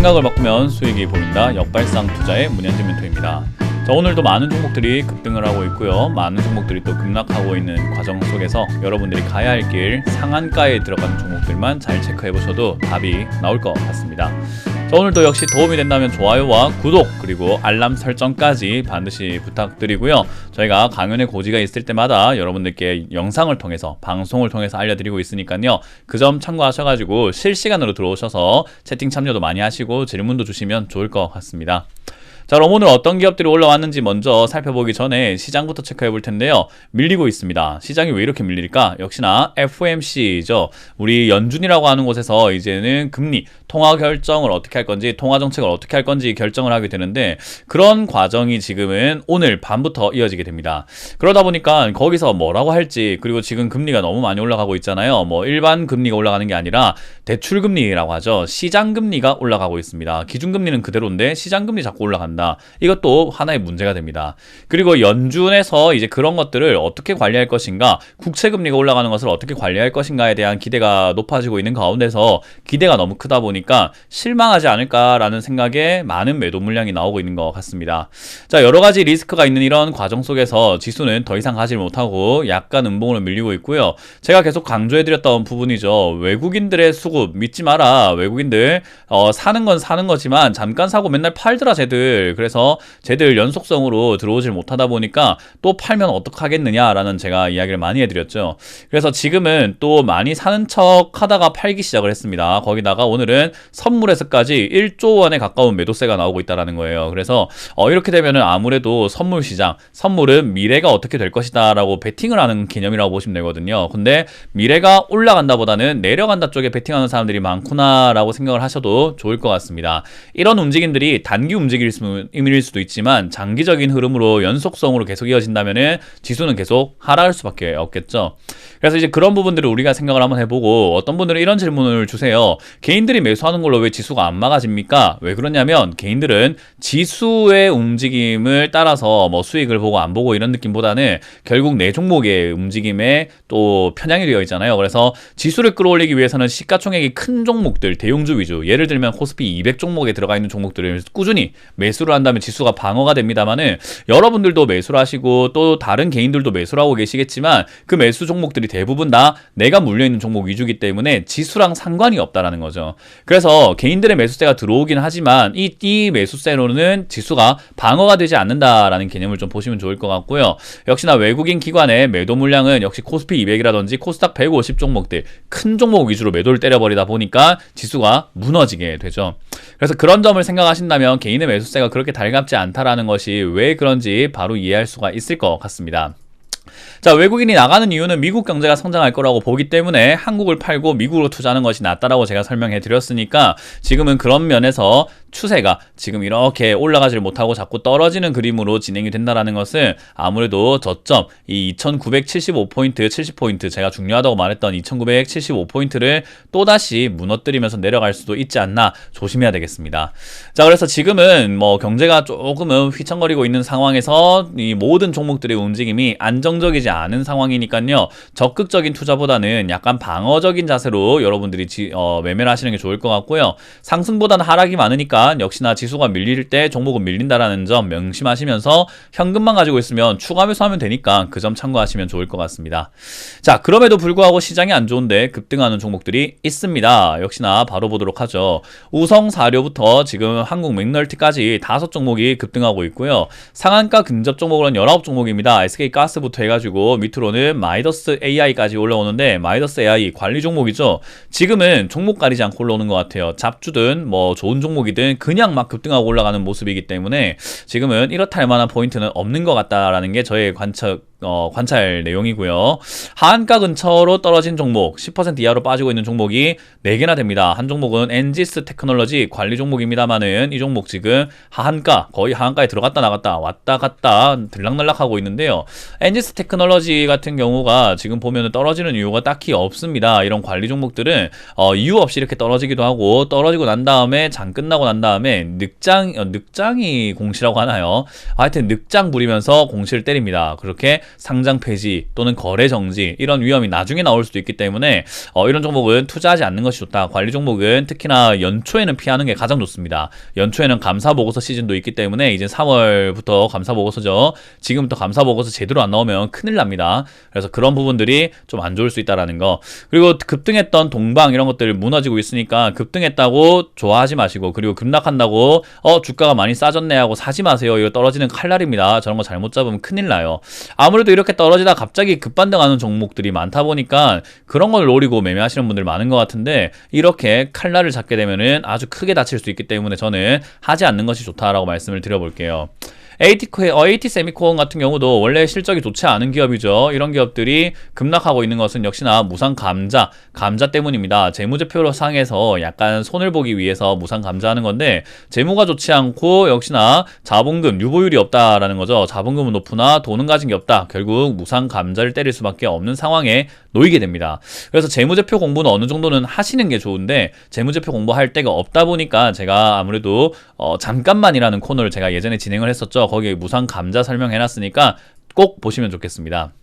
생각을 바꾸면 수익이 보인다. 역발상 투자의 문현진 멘토입니다. 자, 오늘도 많은 종목들이 급등을 하고 있고요. 많은 종목들이 또 급락하고 있는 과정 속에서 여러분들이 가야 할 길 상한가에 들어가는 종목들만 잘 체크해 보셔도 답이 나올 것 같습니다. 자, 오늘도 역시 도움이 된다면 좋아요와 구독 그리고 알람 설정까지 반드시 부탁드리고요. 저희가 강연의 고지가 있을 때마다 여러분들께 영상을 통해서 방송을 통해서 알려드리고 있으니까요. 그 점 참고하셔가지고 실시간으로 들어오셔서 채팅 참여도 많이 하시고 질문도 주시면 좋을 것 같습니다. 자, 그럼 오늘 어떤 기업들이 올라왔는지 먼저 살펴보기 전에 시장부터 체크해 볼 텐데요. 밀리고 있습니다. 시장이 왜 이렇게 밀릴까? 역시나 FOMC죠. 우리 연준이라고 하는 곳에서 이제는 금리, 통화 결정을 어떻게 할 건지, 통화 정책을 어떻게 할 건지 결정을 하게 되는데 그런 과정이 지금은 오늘 밤부터 이어지게 됩니다. 그러다 보니까 거기서 뭐라고 할지, 그리고 지금 금리가 너무 많이 올라가고 있잖아요. 뭐 일반 금리가 올라가는 게 아니라 대출 금리라고 하죠. 시장 금리가 올라가고 있습니다. 기준 금리는 그대로인데 시장 금리 자꾸 올라간다. 이것도 하나의 문제가 됩니다. 그리고 연준에서 이제 그런 것들을 어떻게 관리할 것인가, 국채 금리가 올라가는 것을 어떻게 관리할 것인가에 대한 기대가 높아지고 있는 가운데서 기대가 너무 크다 보니까 실망하지 않을까라는 생각에 많은 매도 물량이 나오고 있는 것 같습니다. 자, 여러 가지 리스크가 있는 이런 과정 속에서 지수는 더 이상 가지 못하고 약간 음봉으로 밀리고 있고요. 제가 계속 강조해드렸던 부분이죠. 외국인들의 수급 믿지 마라. 외국인들 사는 건 사는 거지만 잠깐 사고 맨날 팔더라 쟤들. 그래서 쟤들 연속성으로 들어오질 못하다 보니까 또 팔면 어떡하겠느냐라는 제가 이야기를 많이 해드렸죠. 그래서 지금은 또 많이 사는 척 하다가 팔기 시작을 했습니다. 거기다가 오늘은 선물에서까지 1조 원에 가까운 매도세가 나오고 있다는 거예요. 그래서 이렇게 되면은 아무래도 선물 시장, 선물은 미래가 어떻게 될 것이다 라고 베팅을 하는 개념이라고 보시면 되거든요. 근데 미래가 올라간다 보다는 내려간다 쪽에 베팅하는 사람들이 많구나 라고 생각을 하셔도 좋을 것 같습니다. 이런 움직임들이 단기 움직임일 수도 있지만 장기적인 흐름으로 연속성으로 계속 이어진다면은 지수는 계속 하락할 수밖에 없겠죠. 그래서 이제 그런 부분들을 우리가 생각을 한번 해보고, 어떤 분들은 이런 질문을 주세요. 개인들이 매수하는 걸로 왜 지수가 안 막아집니까? 왜 그러냐면 개인들은 지수의 움직임을 따라서 뭐 수익을 보고 안 보고 이런 느낌보다는 결국 내 종목의 움직임에 또 편향이 되어 있잖아요. 그래서 지수를 끌어올리기 위해서는 시가총액이 큰 종목들, 대형주 위주, 예를 들면 코스피 200 종목에 들어가 있는 종목들을 꾸준히 매수를 한다면 지수가 방어가 됩니다만은, 여러분들도 매수를 하시고 또 다른 개인들도 매수를 하고 계시겠지만 그 매수 종목들이 대부분 다 내가 물려있는 종목 위주이기 때문에 지수랑 상관이 없다라는 거죠. 그래서 개인들의 매수세가 들어오긴 하지만 이 매수세로는 지수가 방어가 되지 않는다라는 개념을 좀 보시면 좋을 것 같고요. 역시나 외국인 기관의 매도 물량은 역시 코스피 200이라든지 코스닥 150 종목들, 큰 종목 위주로 매도를 때려버리다 보니까 지수가 무너지게 되죠. 그래서 그런 점을 생각하신다면 개인의 매수세가 그렇게 달갑지 않다라는 것이 왜 그런지 바로 이해할 수가 있을 것 같습니다. 자, 외국인이 나가는 이유는 미국 경제가 성장할 거라고 보기 때문에 한국을 팔고 미국으로 투자하는 것이 낫다라고 제가 설명해 드렸으니까, 지금은 그런 면에서 추세가 지금 이렇게 올라가질 못하고 자꾸 떨어지는 그림으로 진행이 된다는 것은 아무래도 저점, 이 2975포인트, 70포인트, 제가 중요하다고 말했던 2975포인트를 또다시 무너뜨리면서 내려갈 수도 있지 않나 조심해야 되겠습니다. 자, 그래서 지금은 뭐 경제가 조금은 휘청거리고 있는 상황에서 이 모든 종목들의 움직임이 안정적이지 않은 상황이니까요. 적극적인 투자보다는 약간 방어적인 자세로 여러분들이 매매를 하시는 게 좋을 것 같고요. 상승보다는 하락이 많으니까 역시나 지수가 밀릴 때 종목은 밀린다라는 점 명심하시면서 현금만 가지고 있으면 추가 매수하면 되니까 그 점 참고하시면 좋을 것 같습니다. 자, 그럼에도 불구하고 시장이 안 좋은데 급등하는 종목들이 있습니다. 역시나 바로 보도록 하죠. 우성사료부터 지금 한국 맥널티까지 5종목이 급등하고 있고요. 상한가 근접 종목으로는 19종목입니다. SK가스부터 해가지고 밑으로는 마이더스 AI까지 올라오는데, 마이더스 AI 관리 종목이죠. 지금은 종목 가리지 않고 올라오는 것 같아요. 잡주든 뭐 좋은 종목이든 그냥 막 급등하고 올라가는 모습이기 때문에 지금은 이렇다 할 만한 포인트는 없는 것 같다라는 게 저의 관찰 내용이고요. 하한가 근처로 떨어진 종목, 10% 이하로 빠지고 있는 종목이 4개나 됩니다. 한 종목은 엔지스 테크놀로지 관리 종목입니다만은 이 종목 지금 하한가, 거의 하한가에 들어갔다 나갔다 왔다 갔다 들락날락하고 있는데요. 엔지스 테크놀로지 같은 경우가 지금 보면 떨어지는 이유가 딱히 없습니다. 이런 관리 종목들은 이유 없이 이렇게 떨어지기도 하고, 떨어지고 난 다음에 장 끝나고 난 다음에 늑장이 공시라고 하나요? 하여튼 늑장 부리면서 공시를 때립니다. 그렇게 상장 폐지 또는 거래 정지 이런 위험이 나중에 나올 수도 있기 때문에 이런 종목은 투자하지 않는 것이 좋다. 관리 종목은 특히나 연초에는 피하는 게 가장 좋습니다. 연초에는 감사보고서 시즌도 있기 때문에 이제 3월부터 감사보고서죠. 지금부터 감사보고서 제대로 안 나오면 큰일 납니다. 그래서 그런 부분들이 좀 안 좋을 수 있다라는 거. 그리고 급등했던 동방 이런 것들 무너지고 있으니까 급등했다고 좋아하지 마시고, 그리고 급락한다고 주가가 많이 싸졌네 하고 사지 마세요. 이거 떨어지는 칼날입니다. 저런 거 잘못 잡으면 큰일 나요. 아무래도 이렇게 떨어지다 갑자기 급반등하는 종목들이 많다 보니까 그런 걸 노리고 매매하시는 분들 많은 것 같은데, 이렇게 칼날을 잡게 되면은 아주 크게 다칠 수 있기 때문에 저는 하지 않는 것이 좋다라고 말씀을 드려볼게요. AT 세미콘 같은 경우도 원래 실적이 좋지 않은 기업이죠. 이런 기업들이 급락하고 있는 것은 역시나 무상 감자 때문입니다. 재무제표 상에서 약간 손을 보기 위해서 무상 감자하는 건데, 재무가 좋지 않고 역시나 자본금 유보율이 없다라는 거죠. 자본금은 높으나 돈은 가진 게 없다. 결국 무상 감자를 때릴 수밖에 없는 상황에 놓이게 됩니다. 그래서 재무제표 공부는 어느 정도는 하시는 게 좋은데, 재무제표 공부할 데가 없다 보니까 제가 아무래도 잠깐만이라는 코너를 제가 예전에 진행을 했었죠. 거기에 무상 감자 설명해놨으니까 꼭 보시면 좋겠습니다.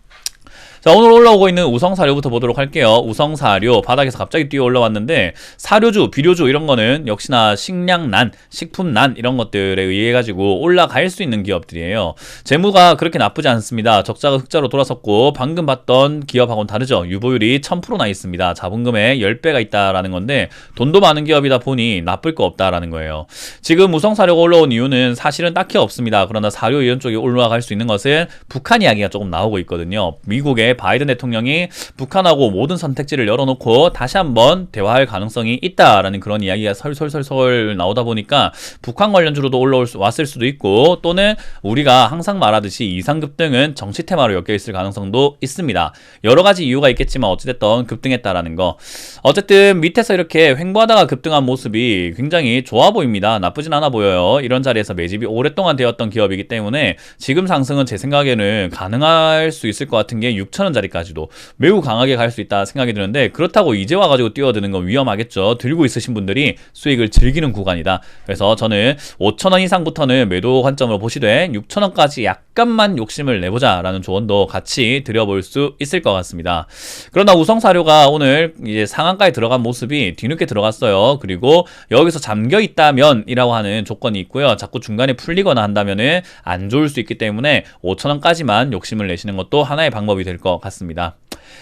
자, 오늘 올라오고 있는 우성사료부터 보도록 할게요. 우성사료 바닥에서 갑자기 뛰어 올라왔는데, 사료주, 비료주 이런 거는 역시나 식량난, 식품난 이런 것들에 의해 가지고 올라갈 수 있는 기업들이에요. 재무가 그렇게 나쁘지 않습니다. 적자가 흑자로 돌아섰고, 방금 봤던 기업하고는 다르죠. 유보율이 1000%나 있습니다. 자본금의 10배가 있다라는 건데, 돈도 많은 기업이다 보니 나쁠 거 없다라는 거예요. 지금 우성사료가 올라온 이유는 사실은 딱히 없습니다. 그러나 사료 이런 쪽이 올라갈 수 있는 것은 북한 이야기가 조금 나오고 있거든요. 미국의 바이든 대통령이 북한하고 모든 선택지를 열어놓고 다시 한번 대화할 가능성이 있다라는 그런 이야기가 설설설설 나오다 보니까 북한 관련주로도 왔을 수도 있고, 또는 우리가 항상 말하듯이 이상급등은 정치 테마로 엮여있을 가능성도 있습니다. 여러 가지 이유가 있겠지만 어찌됐든 급등했다라는 거. 어쨌든 밑에서 이렇게 횡보하다가 급등한 모습이 굉장히 좋아 보입니다. 나쁘진 않아 보여요. 이런 자리에서 매집이 오랫동안 되었던 기업이기 때문에 지금 상승은 제 생각에는 가능할 수 있을 것 같은 게 6,000원짜리까지도 매우 강하게 갈 수 있다 생각이 드는데, 그렇다고 이제 와가지고 뛰어드는 건 위험하겠죠. 들고 있으신 분들이 수익을 즐기는 구간이다. 그래서 저는 5,000원 이상부터는 매도 관점으로 보시되 6,000원까지 약간만 욕심을 내보자 라는 조언도 같이 드려볼 수 있을 것 같습니다. 그러나 우성사료가 오늘 이제 상한가에 들어간 모습이 뒤늦게 들어갔어요. 그리고 여기서 잠겨 있다면 이라고 하는 조건이 있고요. 자꾸 중간에 풀리거나 한다면은 안 좋을 수 있기 때문에 5,000원까지만 욕심을 내시는 것도 하나의 방법이 될 것 같습니다.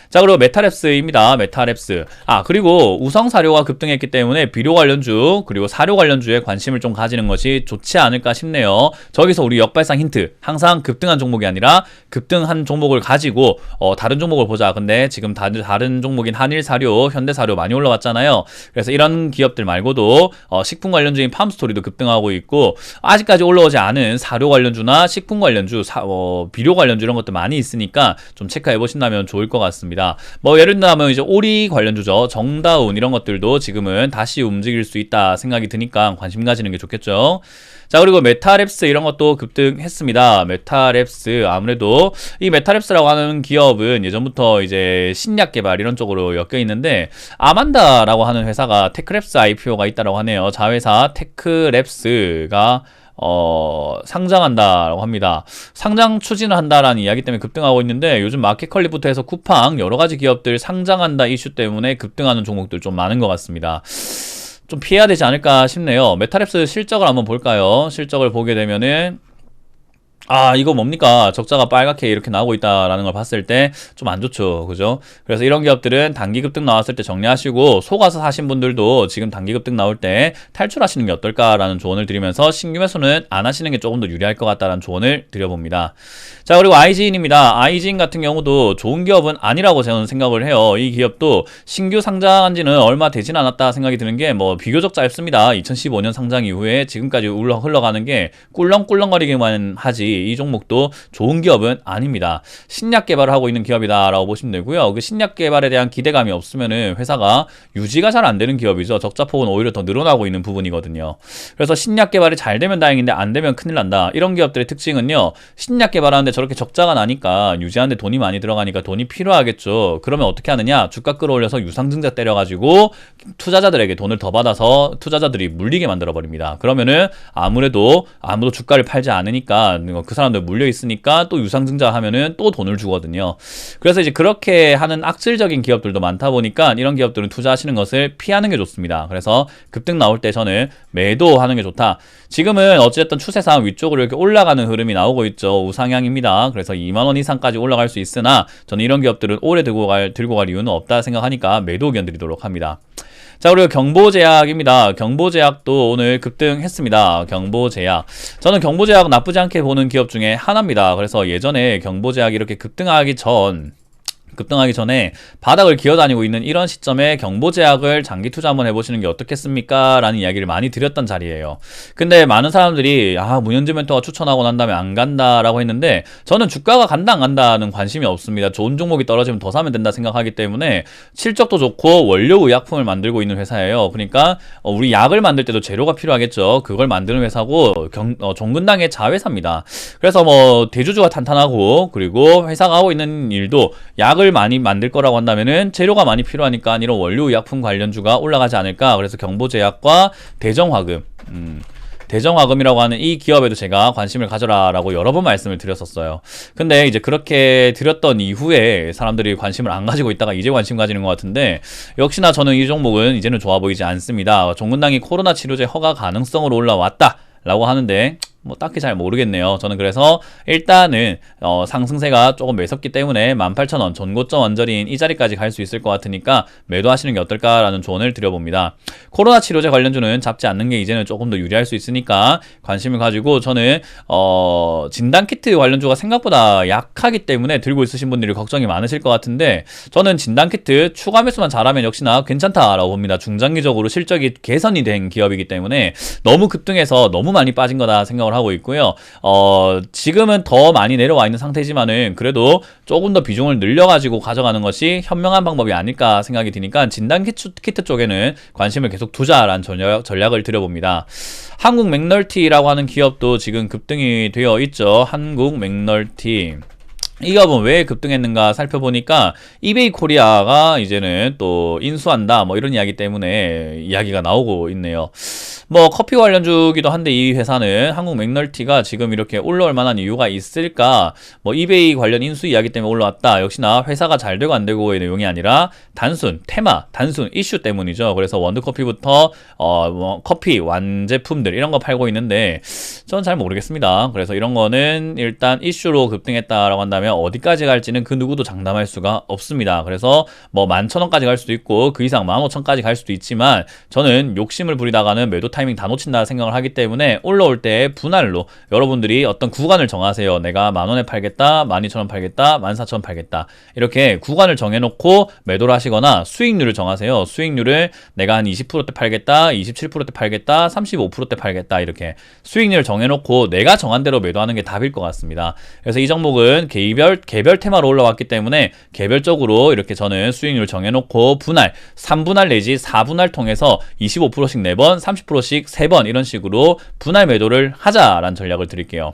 자, 그리고 메타랩스입니다. 메타랩스. 그리고 우성사료가 급등했기 때문에 비료 관련주 그리고 사료 관련주에 관심을 좀 가지는 것이 좋지 않을까 싶네요. 저기서 우리 역발상 힌트, 항상 급등한 종목이 아니라 급등한 종목을 가지고 다른 종목을 보자. 근데 지금 다른 종목인 한일사료, 현대사료 많이 올라왔잖아요. 그래서 이런 기업들 말고도 식품 관련주인 팜스토리도 급등하고 있고, 아직까지 올라오지 않은 사료 관련주나 식품 관련주, 비료 관련주 이런 것도 많이 있으니까 좀 체크해 보신다면 좋을 것 같습니다. 뭐 예를 들면 이제 오리 관련주죠. 정다운 이런 것들도 지금은 다시 움직일 수 있다 생각이 드니까 관심 가지는 게 좋겠죠. 자, 그리고 메타랩스 이런 것도 급등했습니다. 메타랩스, 아무래도 이 메타랩스라고 하는 기업은 예전부터 이제 신약 개발 이런 쪽으로 엮여 있는데, 아만다라고 하는 회사가 테크랩스 IPO가 있다라고 하네요. 자회사 테크랩스가 상장한다라고 합니다. 상장 추진을 한다라는 이야기 때문에 급등하고 있는데, 요즘 마켓컬리부터 해서 쿠팡 여러 가지 기업들 상장한다 이슈 때문에 급등하는 종목들 좀 많은 것 같습니다. 좀 피해야 되지 않을까 싶네요. 메타랩스 실적을 한번 볼까요? 실적을 보게 되면은 이거 뭡니까? 적자가 빨갛게 이렇게 나오고 있다라는 걸 봤을 때 좀 안 좋죠. 그죠? 그래서 이런 기업들은 단기 급등 나왔을 때 정리하시고, 속아서 사신 분들도 지금 단기 급등 나올 때 탈출하시는 게 어떨까라는 조언을 드리면서, 신규 매수는 안 하시는 게 조금 더 유리할 것 같다라는 조언을 드려봅니다. 자, 그리고 IGN입니다. IGN 같은 경우도 좋은 기업은 아니라고 저는 생각을 해요. 이 기업도 신규 상장한 지는 얼마 되진 않았다 생각이 드는 게 비교적 짧습니다. 2015년 상장 이후에 지금까지 흘러가는 게 꿀렁꿀렁거리기만 하지, 이 종목도 좋은 기업은 아닙니다. 신약 개발을 하고 있는 기업이다라고 보시면 되고요. 그 신약 개발에 대한 기대감이 없으면은 회사가 유지가 잘 안 되는 기업이죠. 적자폭은 오히려 더 늘어나고 있는 부분이거든요. 그래서 신약 개발이 잘 되면 다행인데 안 되면 큰일 난다. 이런 기업들의 특징은요, 신약 개발하는데 저렇게 적자가 나니까 유지하는데 돈이 많이 들어가니까 돈이 필요하겠죠. 그러면 어떻게 하느냐? 주가 끌어올려서 유상증자 때려가지고 투자자들에게 돈을 더 받아서 투자자들이 물리게 만들어버립니다. 그러면은 아무래도 아무도 주가를 팔지 않으니까 뭐 그 사람들 물려 있으니까 또 유상증자 하면은 또 돈을 주거든요. 그래서 이제 그렇게 하는 악질적인 기업들도 많다 보니까 이런 기업들은 투자하시는 것을 피하는 게 좋습니다. 그래서 급등 나올 때 저는 매도하는 게 좋다. 지금은 어쨌든 추세상 위쪽으로 이렇게 올라가는 흐름이 나오고 있죠. 우상향입니다. 그래서 2만 원 이상까지 올라갈 수 있으나 저는 이런 기업들은 오래 들고 갈 이유는 없다 생각하니까 매도 의견 드리도록 합니다. 자, 그리고 경보제약입니다. 경보제약도 오늘 급등했습니다. 경보제약. 저는 경보제약 나쁘지 않게 보는 기업 중에 하나입니다. 그래서 예전에 경보제약이 이렇게 급등하기 전에 바닥을 기어다니고 있는 이런 시점에 경보제약을 장기 투자 한번 해보시는 게 어떻겠습니까? 라는 이야기를 많이 드렸던 자리예요. 근데 많은 사람들이 문현재 멘토가 추천하고 난 다음에 안 간다라고 했는데 저는 주가가 간다 안 간다는 관심이 없습니다. 좋은 종목이 떨어지면 더 사면 된다 생각하기 때문에 실적도 좋고 원료 의약품을 만들고 있는 회사예요. 그러니까 우리 약을 만들 때도 재료가 필요하겠죠. 그걸 만드는 회사고 종근당의 자회사입니다. 그래서 뭐 대주주가 탄탄하고 그리고 회사가 하고 있는 일도 약을 많이 만들 거라고 한다면은 재료가 많이 필요하니까 이런 원료의약품 관련주가 올라가지 않을까. 그래서 경보제약과 대정화금이라고 하는 이 기업에도 제가 관심을 가져라라고 여러 번 말씀을 드렸었어요. 근데 이제 그렇게 드렸던 이후에 사람들이 관심을 안 가지고 있다가 이제 관심 가지는 것 같은데 역시나 저는 이 종목은 이제는 좋아 보이지 않습니다. 종근당이 코로나 치료제 허가 가능성으로 올라왔다 라고 하는데 뭐 딱히 잘 모르겠네요. 저는 그래서 일단은 상승세가 조금 매섭기 때문에 18,000원 전고점 언저리인 이 자리까지 갈 수 있을 것 같으니까 매도하시는 게 어떨까라는 조언을 드려봅니다. 코로나 치료제 관련주는 잡지 않는 게 이제는 조금 더 유리할 수 있으니까 관심을 가지고 저는 진단키트 관련주가 생각보다 약하기 때문에 들고 있으신 분들이 걱정이 많으실 것 같은데 저는 진단키트 추가 매수만 잘하면 역시나 괜찮다라고 봅니다. 중장기적으로 실적이 개선이 된 기업이기 때문에 너무 급등해서 너무 많이 빠진 거다 생각을 하고 있고요. 지금은 더 많이 내려와 있는 상태지만은 그래도 조금 더 비중을 늘려가지고 가져가는 것이 현명한 방법이 아닐까 생각이 드니까 진단 키트 쪽에는 관심을 계속 두자라는 전략을 드려봅니다. 한국 맥널티라고 하는 기업도 지금 급등이 되어 있죠. 한국 맥널티. 이 기업은 왜 급등했는가 살펴보니까 이베이 코리아가 이제는 또 인수한다 뭐 이런 이야기 때문에 이야기가 나오고 있네요. 뭐 커피 관련주기도 한데 이 회사는 한국 맥널티가 지금 이렇게 올라올 만한 이유가 있을까? 뭐 이베이 관련 인수 이야기 때문에 올라왔다. 역시나 회사가 잘 되고 안 되고의 내용이 아니라 단순 이슈 때문이죠. 그래서 원두커피부터 뭐 커피 완제품들 이런 거 팔고 있는데 저는 잘 모르겠습니다. 그래서 이런 거는 일단 이슈로 급등했다라고 한다면 어디까지 갈지는 그 누구도 장담할 수가 없습니다. 그래서 뭐 11,000원까지 갈 수도 있고 그 이상 15,000까지 갈 수도 있지만 저는 욕심을 부리다가는 매도 타이밍 다 놓친다 생각을 하기 때문에 올라올 때 분할로 여러분들이 어떤 구간을 정하세요. 내가 10,000원에 팔겠다, 12,000원 팔겠다, 14,000원 팔겠다. 이렇게 구간을 정해놓고 매도를 하시거나 수익률을 정하세요. 수익률을 내가 한 20%대 팔겠다, 27%대 팔겠다, 35%대 팔겠다. 이렇게 수익률을 정해놓고 내가 정한 대로 매도하는 게 답일 것 같습니다. 그래서 이 종목은 개별 테마로 올라왔기 때문에 개별적으로 이렇게 저는 수익률 정해놓고 분할, 3분할 내지 4분할 통해서 25%씩 4번, 30%씩 3번 이런 식으로 분할 매도를 하자라는 전략을 드릴게요.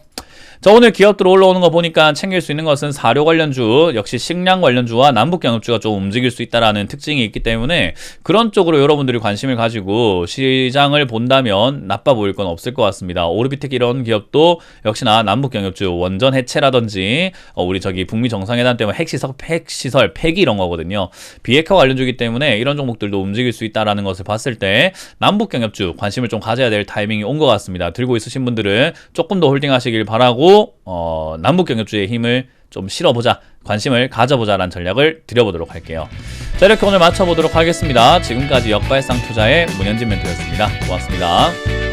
자, 오늘 기업들 올라오는 거 보니까 챙길 수 있는 것은 사료 관련주, 역시 식량 관련주와 남북경협주가 좀 움직일 수 있다라는 특징이 있기 때문에 그런 쪽으로 여러분들이 관심을 가지고 시장을 본다면 나빠 보일 건 없을 것 같습니다. 오르비텍 이런 기업도 역시나 남북경협주, 원전 해체라든지 우리 저기 북미 정상회담 때문에 핵시설 폐기 이런 거거든요. 비핵화 관련주이기 때문에 이런 종목들도 움직일 수 있다라는 것을 봤을 때 남북경협주 관심을 좀 가져야 될 타이밍이 온 것 같습니다. 들고 있으신 분들은 조금 더 홀딩하시길 바라고 남북경협주의 힘을 좀 실어보자, 관심을 가져보자라는 전략을 드려보도록 할게요. 자, 이렇게 오늘 마쳐보도록 하겠습니다. 지금까지 역발상 투자의 문현진 멘토였습니다. 고맙습니다.